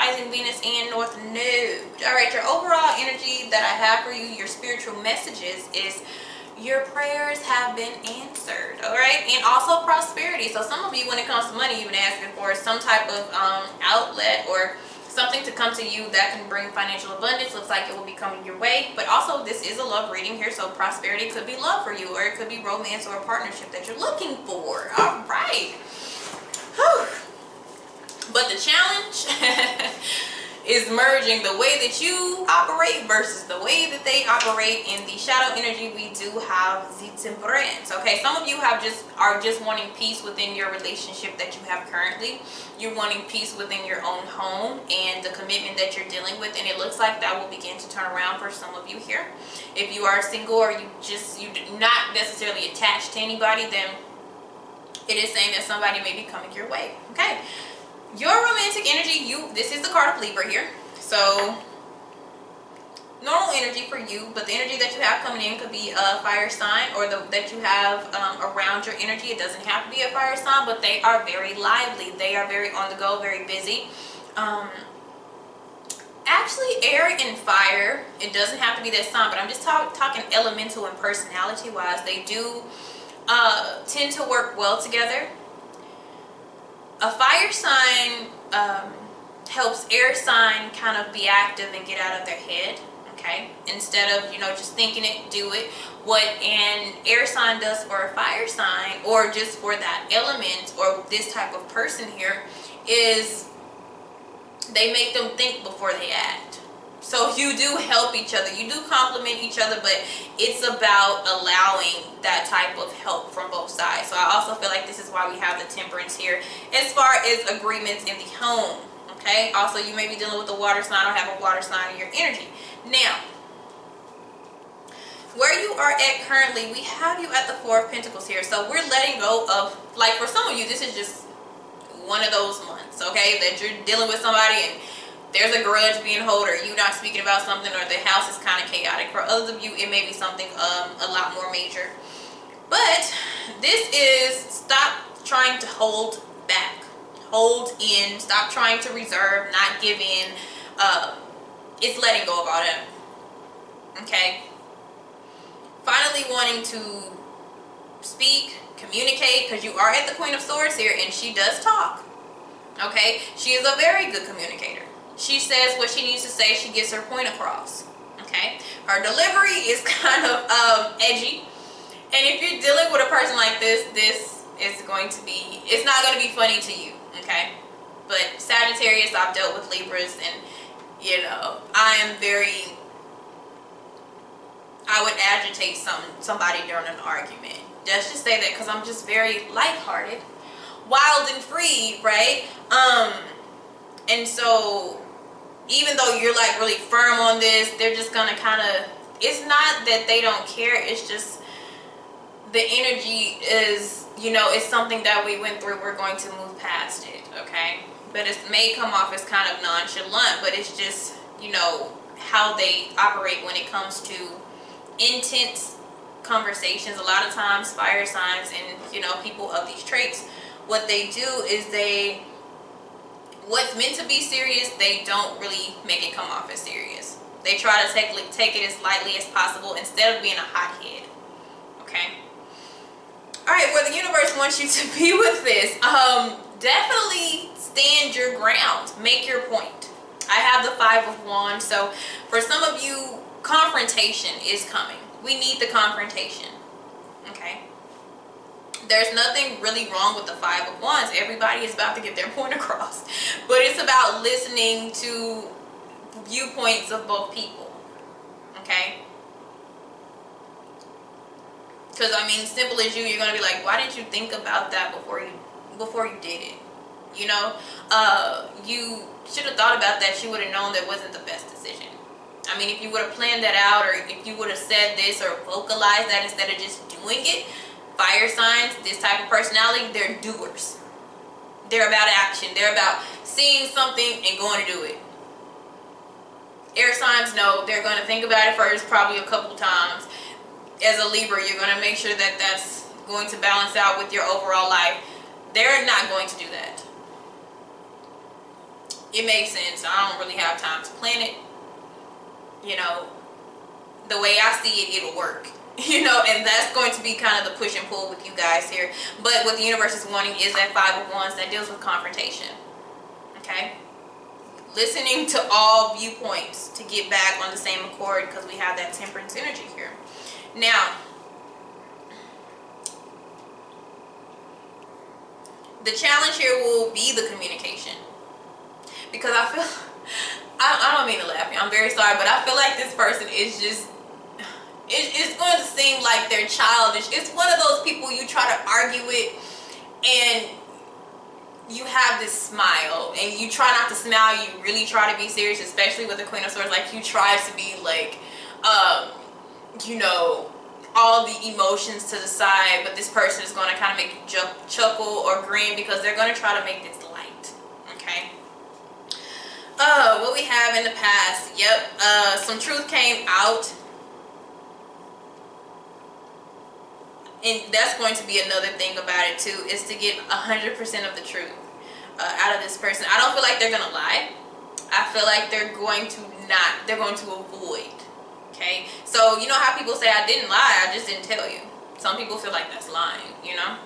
rising, Venus, and North Node. All right, your overall energy that I have for you, your spiritual messages, is your prayers have been answered. All right, and also prosperity. So some of you, when it comes to money, you've been asking for some type of outlet or something to come to you that can bring financial abundance. Looks like it will be coming your way. But also, this is a love reading here, so prosperity could be love for you, or it could be romance or a partnership that you're looking for. All right. Whew. But the challenge is merging the way that you operate versus the way that they operate. In the shadow energy, we do have the temperance. Okay, some of you are just wanting peace within your relationship that you have currently. You're wanting peace within your own home and the commitment that you're dealing with, and it looks like that will begin to turn around for some of you here. If you are single or you not necessarily attached to anybody, then it is saying that somebody may be coming your way. Okay, your romantic energy, this is the card of Libra here, so normal energy for you, but the energy that you have coming in could be a fire sign, or that you have around your energy. It doesn't have to be a fire sign, but they are very lively, they are very on the go, very busy. Actually, air and fire, it doesn't have to be that sign, but I'm just talking elemental and personality wise. They do tend to work well together. A fire sign helps air sign kind of be active and get out of their head. Okay, instead of just thinking it, do it. What an air sign does for a fire sign, or just for that element or this type of person here, is they make them think before they act. So you do help each other, you do complement each other, but it's about allowing that type of help from both sides. So I also feel like this is why we have the temperance here as far as agreements in the home. Okay, also you may be dealing with a water sign or have a water sign in your energy. Now, where you are at currently, we have you at the Four of Pentacles here. So we're letting go of, like for some of you, this is just one of those months, okay, that you're dealing with somebody and there's a grudge being held, or you not speaking about something, or the house is kind of chaotic. For others of you, it may be something a lot more major. But this is stop trying to hold back, hold in, stop trying to reserve, not give in. It's letting go of all that. Okay, finally wanting to speak, communicate, because you are at the Queen of Swords here, and she does talk. Okay, she is a very good communicator. She says what she needs to say. She gets her point across. Okay, her delivery is kind of edgy, and if you're dealing with a person like this is going to be, it's not going to be funny to you. Okay, but Sagittarius, I've dealt with Libras, and I would agitate somebody during an argument. Let's just say that, because I'm just very lighthearted, wild and free, right? And so even though you're like really firm on this, they're just gonna kind of, it's not that they don't care, it's just the energy is, it's something that we went through, we're going to move past it. Okay, but it may come off as kind of nonchalant, but it's just how they operate when it comes to intense conversations. A lot of times fire signs and people of these traits, what they do is what's meant to be serious, they don't really make it come off as serious. They try to take it as lightly as possible instead of being a hothead. Okay, all right, where the universe wants you to be with this, definitely stand your ground, make your point. I have the Five of Wands, so for some of you, confrontation is coming. We need the confrontation. Okay, there's nothing really wrong with the Five of Wands. Everybody is about to get their point across, but it's about listening to viewpoints of both people. Okay, because simple as you're gonna be like, why didn't you think about that before you did it? You should have thought about that. You would have known that wasn't the best decision. If you would have planned that out, or if you would have said this or vocalized that instead of just doing it. Fire signs, this type of personality, they're doers. They're about action. They're about seeing something and going to do it. Air signs, no, they're going to think about it first, probably a couple times. As a Libra, you're going to make sure that that's going to balance out with your overall life. They're not going to do that. it makes sense. I don't really have time to plan it. You know, the way I see it, it'll work. You know, and that's going to be kind of the push and pull with you guys here. But what the universe is wanting is that 5 of Wands that deals with confrontation. Okay? Listening to all viewpoints to get back on the same accord, because we have that Temperance energy here. Now, the challenge here will be the communication. Because I feel, I don't mean to laugh, I'm very sorry, but I feel like this person is just, it's going to seem like they're childish. It's one of those people you try to argue with and you have this smile and you try not to smile, you really try to be serious, especially with the Queen of Swords. Like, you try to be like, you know, all the emotions to the side, but this person is going to kind of make you chuckle or grin because they're going to try to make this light. Okay? What we have in the past, yep, some truth came out. And that's going to be another thing about it too, is to get 100% of the truth out of this person. I don't feel like they're gonna lie. I feel like they're going to avoid. Okay, so you know how people say, I didn't lie, I just didn't tell you. Some people feel like that's lying, you know.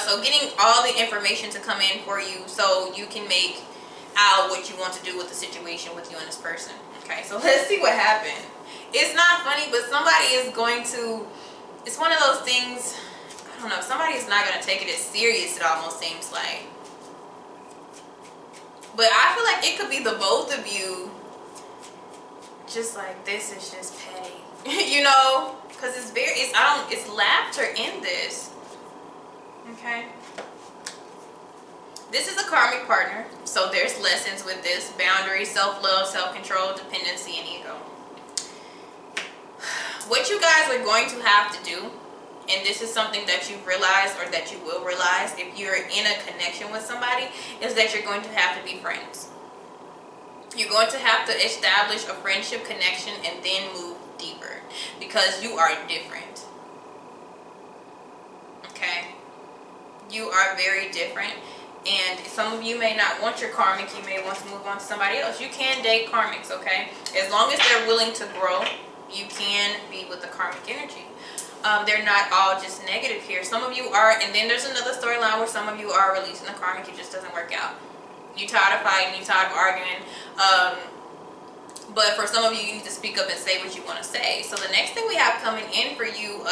So getting all the information to come in for you so you can make out what you want to do with the situation with you and this person. Okay, so let's see what happened. It's not funny, but somebody is going to, it's one of those things, I don't know, somebody is not going to take it as serious, it almost seems like. But I feel like it could be the both of you, just like, this is just petty. You know? Because it's laughter in this. Okay? This is a karmic partner, so there's lessons with this. Boundaries, self-love, self-control, dependency, and ego. What you guys are going to have to do, and this is something that you've realized or that you will realize if you're in a connection with somebody, is that you're going to have to be friends. You're going to have to establish a friendship connection and then move deeper, because you are different. Okay? You are very different, and some of you may not want your karmic. You may want to move on to somebody else. You can date karmics, okay? As long as they're willing to grow, you can be with the karmic energy. They're not all just negative here. Some of you are, and then there's another storyline where some of you are releasing the karmic. It just doesn't work out. You're tired of fighting, you're tired of arguing. But for some of you, you need to speak up and say what you want to say. So the next thing we have coming in for you,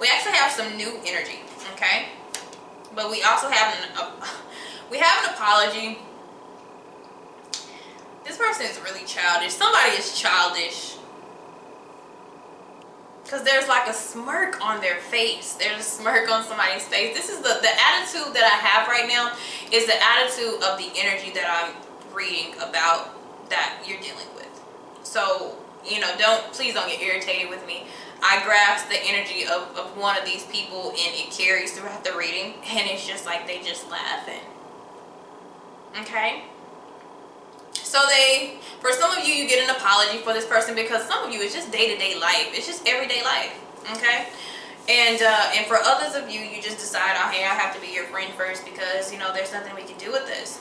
we actually have some new energy, okay? But we also have an apology. This person is really childish. Somebody is childish. Because there's like a smirk on their face. There's a smirk on somebody's face. This is the attitude that I have right now, is the attitude of the energy that I'm reading about that you're dealing with. So, you know, please don't get irritated with me. I grasp the energy of one of these people, and it carries throughout the reading, and it's just like they just laughing. Okay? So for some of you, you get an apology for this person, because some of you, it's just day-to-day life. It's just everyday life, okay? And for others of you, you just decide, oh, hey, I have to be your friend first because, you know, there's nothing we can do with this.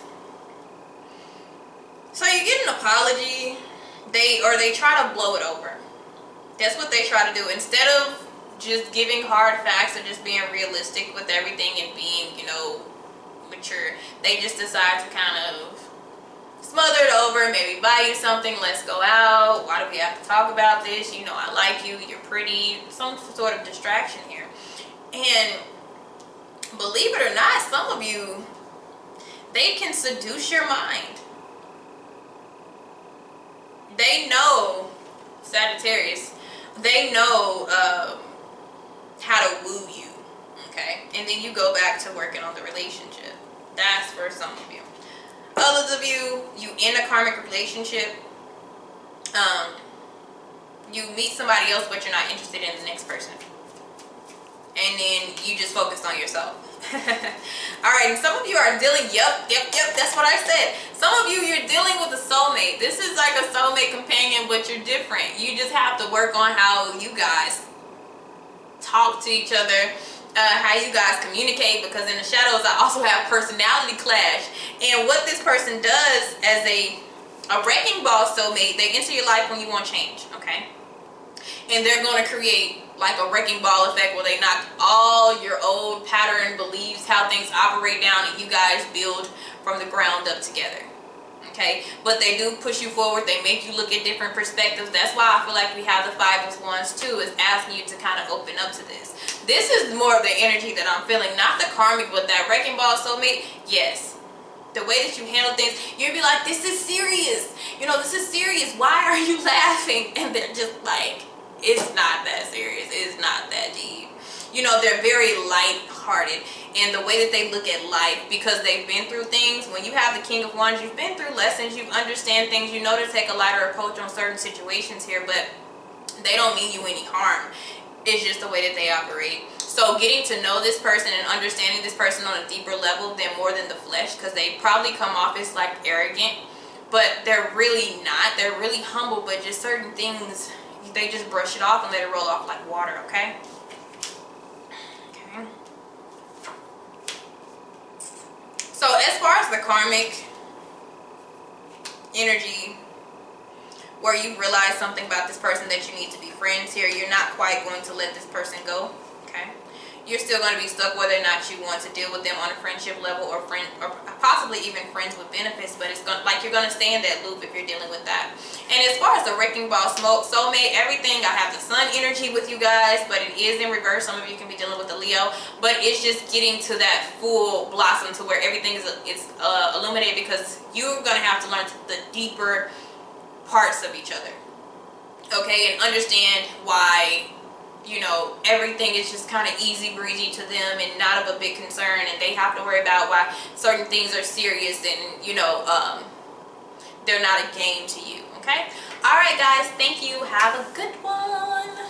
So you get an apology, they try to blow it over. That's what they try to do. Instead of just giving hard facts and just being realistic with everything and being, you know, mature, they just decide to kind of smother it over, maybe buy you something, let's go out, why do we have to talk about this, you know, I like you, you're pretty, some sort of distraction here. And believe it or not, some of you, they can seduce your mind. They know, Sagittarius, they know how to woo you, okay? And then you go back to working on the relationship. That's for some of you. Others of you, you in a karmic relationship, you meet somebody else, but you're not interested in the next person. And then you just focus on yourself. Alright, some of you are dealing, yep, that's what I said. Some of you, you're dealing with a soulmate. This is like a soulmate companion, but you're different. You just have to work on how you guys talk to each other. how you guys communicate, because in the shadows I also have personality clash. And what this person does as a wrecking ball soulmate, they enter your life when you want change, okay? And they're going to create like a wrecking ball effect where they knock all your old pattern beliefs, how things operate down, and you guys build from the ground up together. Okay, but they do push you forward. They make you look at different perspectives. That's why I feel like we have the 5 of Wands too, is asking you to kind of open up to this. This is more of the energy that I'm feeling, not the karmic, but that wrecking ball soulmate. Yes, the way that you handle things, you'll be like, this is serious. You know, this is serious. Why are you laughing? And they're just like, it's not that serious. It's not that deep. You know, they're very light-hearted. And the way that they look at life, because they've been through things. When you have the King of Wands, you've been through lessons, you understand things, you know to take a lighter approach on certain situations here, but they don't mean you any harm. It's just the way that they operate. So getting to know this person and understanding this person on a deeper level than more than the flesh, because they probably come off as like arrogant, but they're really not. They're really humble, but just certain things, they just brush it off and let it roll off like water, okay? So as far as the karmic energy, where you realize something about this person that you need to be friends here, you're not quite going to let this person go, okay? You're still going to be stuck whether or not you want to deal with them on a friendship level or possibly even friends with benefits, but it's going like you're going to stay in that loop if you're dealing with that. And as far as the wrecking ball soulmate, everything, I have the sun energy with you guys, but it is in reverse. Some of you can be dealing with the Leo, but it's just getting to that full blossom to where everything is illuminated, because you're going to have to learn the deeper parts of each other, okay, and understand why, you know, everything is just kind of easy breezy to them and not of a big concern, and they have to worry about why certain things are serious and, you know, they're not a game to you, okay? All right, guys, thank you. Have a good one.